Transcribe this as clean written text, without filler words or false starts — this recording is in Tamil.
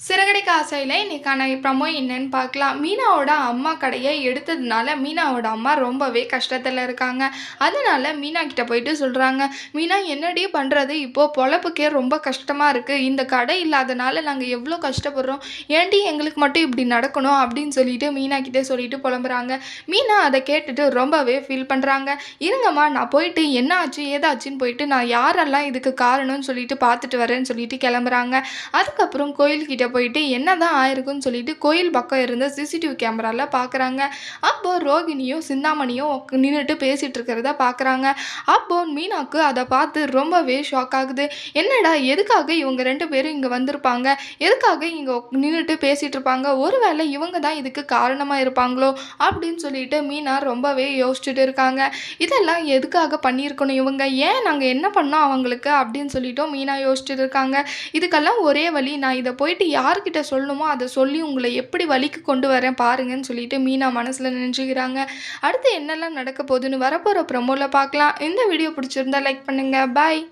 சிறகடிக்க ஆசையில இன்னைக்கான ப்ரமோ என்னன்னு பார்க்கலாம். மீனாவோட அம்மா கடைய எடுத்ததுனால மீனாவோட அம்மா ரொம்பவே கஷ்டத்துல இருக்காங்க. அதனால மீனா கிட்ட போயிட்டு சொல்றாங்க, "மீனா என்னடி பண்றது? இப்போ பொழப்புக்கே ரொம்ப கஷ்டமா இருக்கு. இந்த கடை இல்லாதனால நாங்க எவ்ளோ கஷ்டப்படுறோம். ஏன்டி எங்களுக்கு மட்டும் இப்படி நடக்கணும்?" அப்படின்னு சொல்லிட்டு மீனா கிட்ட சொல்லிட்டு புலம்புறாங்க. மீனா அதை கேட்டுட்டு ரொம்பவே ஃபீல் பண்றாங்க. "இருங்கம்மா, நான் போயிட்டு என்ன ஆச்சு ஏதாச்சுன்னு போயிட்டு நான் யாரெல்லாம் இதுக்கு காரணம்னு சொல்லிட்டு பார்த்துட்டு வரேன்னு" சொல்லிட்டு கிளம்புறாங்க. அதுக்கப்புறம் கோயில்கிட்ட போயிட்டு என்னதான் ஆயிருக்குன்னு சொல்லிட்டு கோயில் பக்கம் இருந்த சிசிடிவி கேமரால பார்க்குறாங்க. அப்போ ரோகிணியும் சிந்தாமணியும் நின்னுட்டு பேசிட்டு இருக்கிறத பார்க்குறாங்க. அப்போ மீனாக்கு அதை பார்த்து ரொம்பவே ஷாக் ஆகுது. என்னடா, எதுக்காக இவங்க 2 பேரும் இங்க வந்திருப்பாங்க? எதுக்காக இங்க நின்னுட்டு பேசிட்டு இருப்பாங்க? ஒருவேளை இவங்க தான் இதுக்கு காரணமா இருப்பாங்களோ அப்படின்னு சொல்லிட்டு மீனா ரொம்பவே யோசிச்சுட்டு இருக்காங்க. இதெல்லாம் எதுக்காக பண்ணியிருக்கணும் இவங்க? ஏன் நாங்க என்ன பண்ணோம் அவங்களுக்கு அப்படின்னு சொல்லிட்டும் மீனா யோசிச்சுட்டு இருக்காங்க. இதுக்கெல்லாம் ஒரே வழி, நான் இதை போயிட்டு யார்கிட்ட சொல்லணுமோ அதை சொல்லி உங்களை எப்படி வழிக்கு கொண்டு வரேன் பாருங்கன்னு சொல்லிட்டு மீனா மனசுல நினைச்சுக்கிறாங்க. அடுத்து என்னெல்லாம் நடக்க போகுதுன்னு வரப்போற ப்ரோமோல பார்க்கலாம். இந்த வீடியோ பிடிச்சிருந்தா லைக் பண்ணுங்க. பாய்.